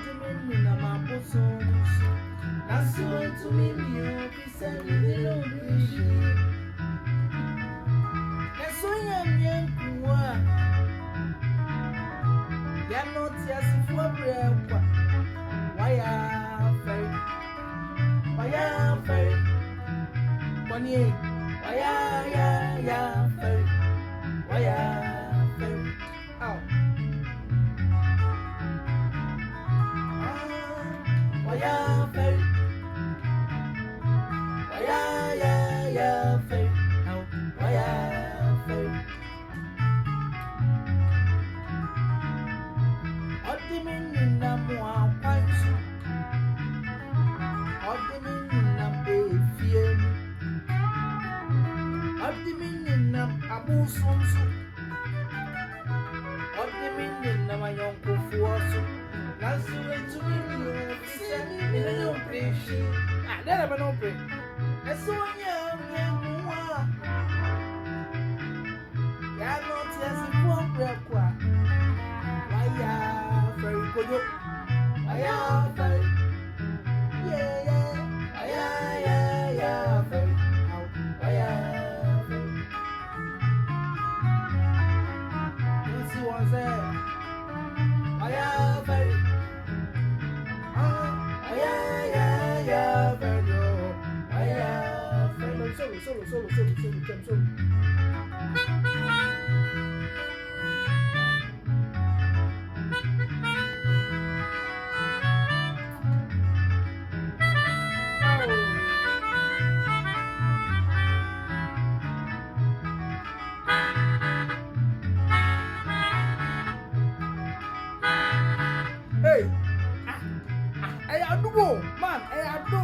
Odimini na mabusunsu. Nasu to me, you be sending the location. Nasu yam kuwa. Ya not yes for breakfast. Why are fair? Why are fair? One year. Why are ya fair? Why are fair? Ow. Why are fair? Why are ya fair? Ow. Why are fair? Odimini na mua kwansu. Odimini na befiem. Odimini na abusunsu. Odimini na mayonkufuosu. Nasu etumi ni ofise ina no preshi. Ah, there are no pre. Eso nya muwa. Ya no tiasi for brekwa. Waya very good. Waya very. Yeah yeah. Waya very. Waya very. You see what's there? Waya very. Waya very. Waya very. Solo. Hey, I do, man. I do.